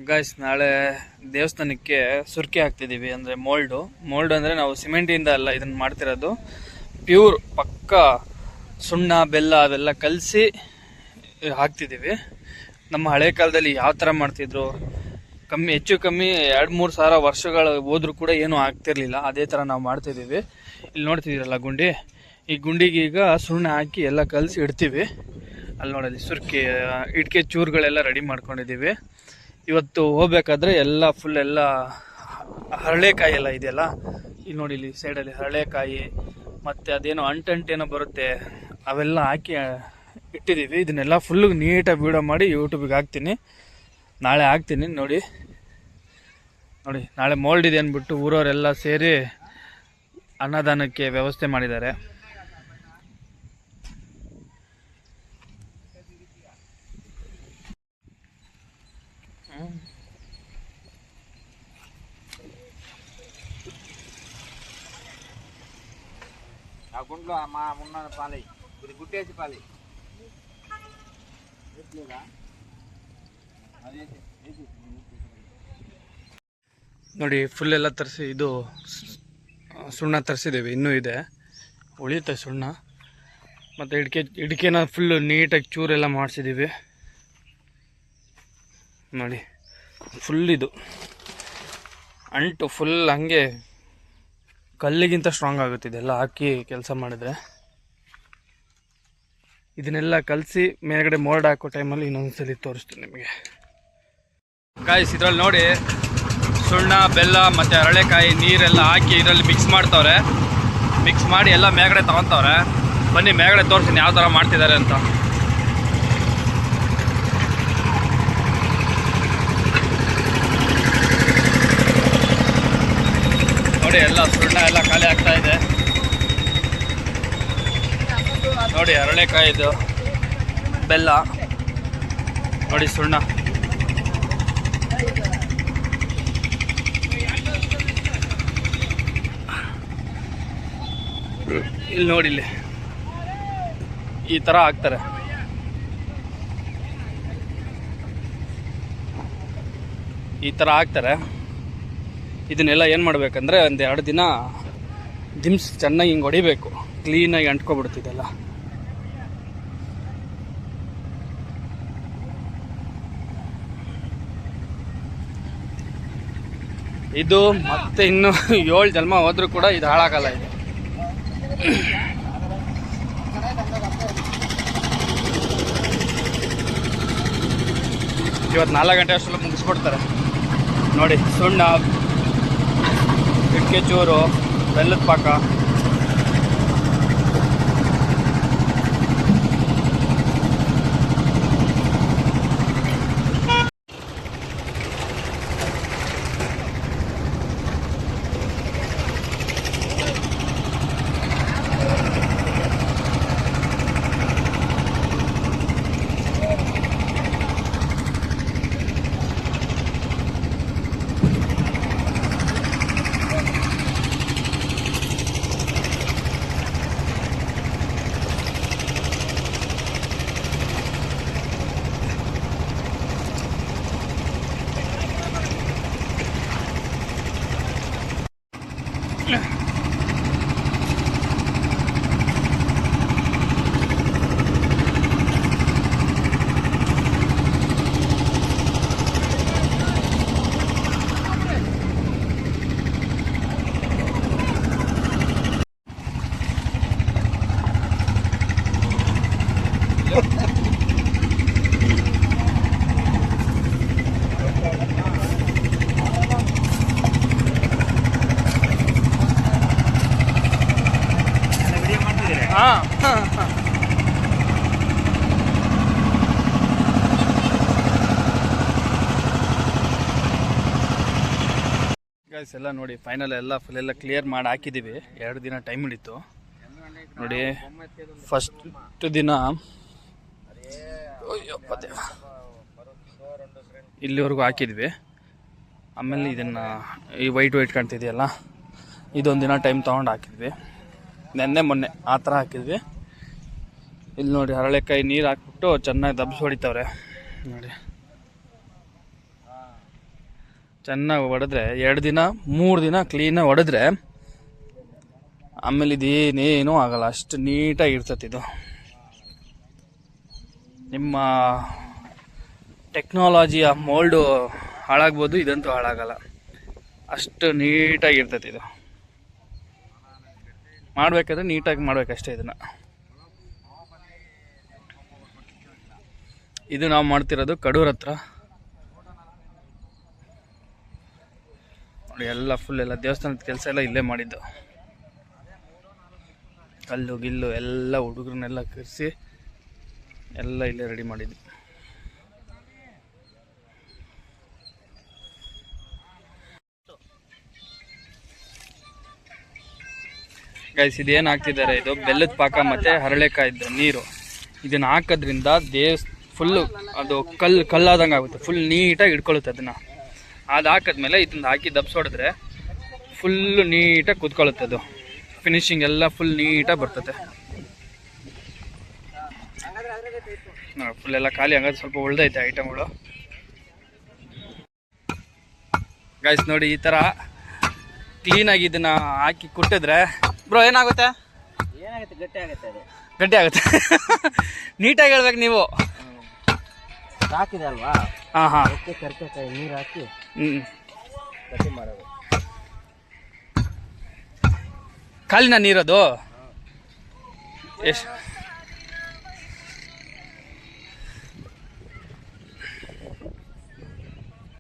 Guys, ನಾಳೆ ದೇವಸ್ಥಾನಕ್ಕೆ ಸುರ್ಕೆ ಹಾಕ್ತಿದ್ದೀವಿ. ಅಂದರೆ ಮೋಲ್ಡ್ ಅಂದರೆ ನಾವು ಸಿಮೆಂಟಿಂದ ಅಲ್ಲ ಇದನ್ನು ಮಾಡ್ತಿರೋದು. ಪ್ಯೂರ್ ಪಕ್ಕ ಸುಣ್ಣ ಬೆಲ್ಲ ಅವೆಲ್ಲ ಕಲಸಿ ಹಾಕ್ತಿದ್ದೀವಿ. ನಮ್ಮ ಹಳೆ ಕಾಲದಲ್ಲಿ ಯಾವ ಥರ ಮಾಡ್ತಿದ್ರು, ಹೆಚ್ಚು ಕಮ್ಮಿ 2-3 ಸಾವಿರ ವರ್ಷಗಳು ಹೋದ್ರೂ ಕೂಡ ಏನೂ ಆಗ್ತಿರ್ಲಿಲ್ಲ. ಅದೇ ಥರ ನಾವು ಮಾಡ್ತಿದ್ದೀವಿ. ಇಲ್ಲಿ ನೋಡ್ತಿದ್ದೀರಲ್ಲ ಗುಂಡಿ, ಈ ಗುಂಡಿಗೆ ಈಗ ಸುಣ್ಣ ಹಾಕಿ ಎಲ್ಲ ಕಲಸಿ ಇಡ್ತೀವಿ. ಅಲ್ಲಿ ನೋಡಲಿ ಸುರ್ಕೆ ಇಟ್ಕೆ ಚೂರುಗಳೆಲ್ಲ ರೆಡಿ ಮಾಡ್ಕೊಂಡಿದ್ದೀವಿ. ಇವತ್ತು ಹೋಗ್ಬೇಕಾದ್ರೆ ಎಲ್ಲ ಫುಲ್ ಎಲ್ಲ ಹರಳೆಕಾಯಿ ಎಲ್ಲ ಇದೆಯಲ್ಲ, ಇಲ್ಲಿ ನೋಡಿ ಇಲ್ಲಿ ಸೈಡಲ್ಲಿ ಹರಳೆಕಾಯಿ ಮತ್ತು ಅದೇನೋ ಅಂಟೇನೋ ಬರುತ್ತೆ, ಅವೆಲ್ಲ ಹಾಕಿ ಇಟ್ಟಿದ್ದೀವಿ. ಇದನ್ನೆಲ್ಲ ಫುಲ್ಲು ನೀಟಾಗಿ ವೀಡಿಯೋ ಮಾಡಿ ಯೂಟ್ಯೂಬಿಗೆ ಹಾಕ್ತೀನಿ. ನಾಳೆ ಹಾಕ್ತೀನಿ. ನೋಡಿ ನಾಳೆ ಮೋಲ್ಡ್ ಇದೆ ಅಂದ್ಬಿಟ್ಟು ಊರವರೆಲ್ಲ ಸೇರಿ ಅನ್ನದಾನಕ್ಕೆ ವ್ಯವಸ್ಥೆ ಮಾಡಿದ್ದಾರೆ. గుంట్లో మా ఉన్న పాలి గుట్టేసి పాలి ನೋಡಿ ಫುಲ್ ಎಲ್ಲ ತರಿಸಿ ಇದು ಸುಣ್ಣ ತರಿಸಿದ್ದೀವಿ. ಇನ್ನೂ ಇದೆ, ಉಳಿಯುತ್ತೆ ಸುಣ್ಣ. ಮತ್ತು ಇಡ್ಕೆನ ಫುಲ್ಲು ನೀಟಾಗಿ ಚೂರೆಲ್ಲ ಮಾಡಿಸಿದ್ದೀವಿ. ನೋಡಿ ಫುಲ್ ಇದು ಅಂಟು ಫುಲ್ ಹಂಗೆ ಕಲ್ಲಿಗಿಂತ ಸ್ಟ್ರಾಂಗ್ ಆಗುತ್ತೆ ಇದೆಲ್ಲ ಹಾಕಿ ಕೆಲಸ ಮಾಡಿದ್ರೆ. ಇದನ್ನೆಲ್ಲ ಕಲಸಿ ಮೇಲ್ಗಡೆ ಮೋಲ್ಡ್ ಹಾಕೋ ಟೈಮಲ್ಲಿ ಇನ್ನೊಂದ್ಸಲಿ ತೋರಿಸ್ತೀನಿ ನಿಮಗೆ. ಗಾಯ್ಸ್, ಇದರಲ್ಲಿ ನೋಡಿ ಸುಣ್ಣ ಬೆಲ್ಲ ಮತ್ತು ಹರಳೆಕಾಯಿ ನೀರೆಲ್ಲ ಹಾಕಿ ಇದರಲ್ಲಿ ಮಿಕ್ಸ್ ಮಾಡ್ತವ್ರೆ. ಮಿಕ್ಸ್ ಮಾಡಿ ಎಲ್ಲ ಮೇಲ್ಗಡೆ ತಗೊತವ್ರೆ. ಬನ್ನಿ ಮೇಲ್ಗಡೆ ತೋರಿಸ್ತೀನಿ ಯಾವ ಥರ ಮಾಡ್ತಿದ್ದಾರೆ ಅಂತ. ನೋಡಿ ಎಲ್ಲ ಸುಣ್ಣ ಎಲ್ಲ ಖಾಲಿ ಆಗ್ತಾ ಇದೆ. ನೋಡಿ ಹರಳೆಕಾಯಿದು ಬೆಲ್ಲ, ನೋಡಿ ಸುಣ್ಣ. ಇಲ್ಲಿ ನೋಡಿ, ಇಲ್ಲಿ ಈ ಥರ ಹಾಕ್ತಾರೆ. ಈ ಥರ ಹಾಕ್ತಾರೆ. ಇದನ್ನೆಲ್ಲ ಏನು ಮಾಡಬೇಕಂದ್ರೆ ಒಂದು 2 ದಿನ ದಿಮ್ಸ್ ಚೆನ್ನಾಗಿ ಹಿಂಗೆ ಹೊಡಿಬೇಕು. ಕ್ಲೀನಾಗಿ ಅಂಟ್ಕೊಬಿಡ್ತಿದ್ದೆಲ್ಲ. ಇದು ಮತ್ತೆ ಇನ್ನು 7 ಜನ್ಮ ಹೋದ್ರೂ ಕೂಡ ಇದು ಹಾಳಾಗಲ್ಲ. ಇದು ಇವತ್ತು 4 ಗಂಟೆ ಅಷ್ಟೆಲ್ಲ ಮುಗಿಸ್ಕೊಡ್ತಾರೆ. ನೋಡಿ ಸುಣ್ಣ, ಇಟ್ಕೆ ಚೂರು, ಬೆಲ್ಲದ ಪಾಕ. ಗೈಸ್ ಎಲ್ಲ ನೋಡಿ ಫೈನಲ್ ಎಲ್ಲ ಫುಲ್ ಎಲ್ಲ ಕ್ಲಿಯರ್ ಮಾಡಿ ಹಾಕಿದ್ದೀವಿ. 2 ದಿನ ಟೈಮ್ ಹಿಡಿತು. ನೋಡಿ ಫಸ್ಟ್ ದಿನ ಇಲ್ಲಿವರೆಗೂ ಹಾಕಿದ್ವಿ. ಆಮೇಲೆ ಇದನ್ನು ಈ ವೈಟ್ ಕಾಣ್ತಿದೆಯಲ್ಲ, ಇದೊಂದು ದಿನ ಟೈಮ್ ತೊಗೊಂಡು ಹಾಕಿದ್ವಿ. ಮೊನ್ನೆ ಆ ಥರ ಹಾಕಿದ್ವಿ. ಇಲ್ಲಿ ನೋಡಿ ಹರಳೆಕಾಯಿ ನೀರು ಹಾಕ್ಬಿಟ್ಟು ಚೆನ್ನಾಗಿ ದಬ್ಸಿ ಹೊಡಿತಾವ್ರೆ ನೋಡಿ. ಚೆನ್ನಾಗಿ ಹೊಡೆದ್ರೆ 2 ದಿನ 3 ದಿನ ಕ್ಲೀನಾಗಿ ಹೊಡೆದ್ರೆ ಆಮೇಲೆ ಇದೇನೇನೂ ಆಗಲ್ಲ, ಅಷ್ಟು ನೀಟಾಗಿ ಇರ್ತದೆ ಇದು. ನಿಮ್ಮ ಟೆಕ್ನಾಲಜಿಯ ಮೋಲ್ಡು ಹಾಳಾಗ್ಬೋದು, ಇದಂತೂ ಹಾಳಾಗಲ್ಲ, ಅಷ್ಟು ನೀಟಾಗಿ ಇರ್ತದೆ ಇದು. ಮಾಡಬೇಕಾದ್ರೆ ನೀಟಾಗಿ ಮಾಡ್ಬೇಕಷ್ಟೇ ಇದನ್ನು. ಇದು ನಾವು ಮಾಡ್ತಿರೋದು ಕಡೂರ್ ಹತ್ರ ನೋಡಿ. ಎಲ್ಲ ಫುಲ್ ಎಲ್ಲ ದೇವಸ್ಥಾನದ ಕೆಲಸ ಎಲ್ಲ ಇಲ್ಲೇ ಮಾಡಿದ್ದು. ಕಲ್ಲು ಗಿಲ್ಲು ಎಲ್ಲ ಹುಡುಗರನ್ನೆಲ್ಲ ಕರೆಸಿ ಎಲ್ಲ ಇಲ್ಲೇ ರೆಡಿ ಮಾಡಿದ್ದು. ಗೈಸ್, ಇದೇನು ಹಾಕ್ತಿದ್ದಾರೆ, ಇದು ಬೆಲ್ಲದ ಪಾಕ ಮತ್ತು ಹರಳೆಕಾಯಿದ್ದು ನೀರು. ಇದನ್ನು ಹಾಕೋದ್ರಿಂದ ಫುಲ್ಲು ಅದು ಕಲ್ಲಾದಂಗೆ ಆಗುತ್ತೆ, ಫುಲ್ ನೀಟಾಗಿ ಇಟ್ಕೊಳ್ಳುತ್ತೆ ಅದನ್ನು. ಅದು ಹಾಕಿದ್ಮೇಲೆ ಇದನ್ನ ಹಾಕಿ ದಬ್ಸೋಡಿದ್ರೆ ಫುಲ್ಲು ನೀಟಾಗಿ ಕುತ್ಕೊಳ್ಳುತ್ತೆ ಅದು. ಫಿನಿಶಿಂಗ್ ಎಲ್ಲ ಫುಲ್ ನೀಟಾಗಿ ಬರ್ತದೆ. ಫುಲ್ ಎಲ್ಲ ಖಾಲಿ ಹಂಗಾದ್ರೆ ಸ್ವಲ್ಪ ಉಳ್ದೈತೆ ಐಟಮ್ಗಳು. ಗೈಸ್ ನೋಡಿ, ಈ ಥರ ಕ್ಲೀನಾಗಿ ಇದನ್ನು ಹಾಕಿ ಕುಟ್ಟಿದ್ರೆ ಬ್ರೋ ಏನಾಗುತ್ತೆ? ಗಟ್ಟಿ ಆಗುತ್ತೆ ಅದು. ಗಟ್ಟಿ ಆಗುತ್ತೆ. ನೀಟಾಗಿ ಹೇಳ್ಬೇಕು ನೀವು. ಹಾಕಿದೆ ಅಲ್ವಾ? ಹಾಂ ಹಾಂ. ಕರ್ಕೆಕಾಯಿ ನೀರು ಹಾಕಿ ಗಟ್ಟಿ ಮಾಡೋದು. ಖಾಲಿನ ನೀರದು ಎಷ್ಟು?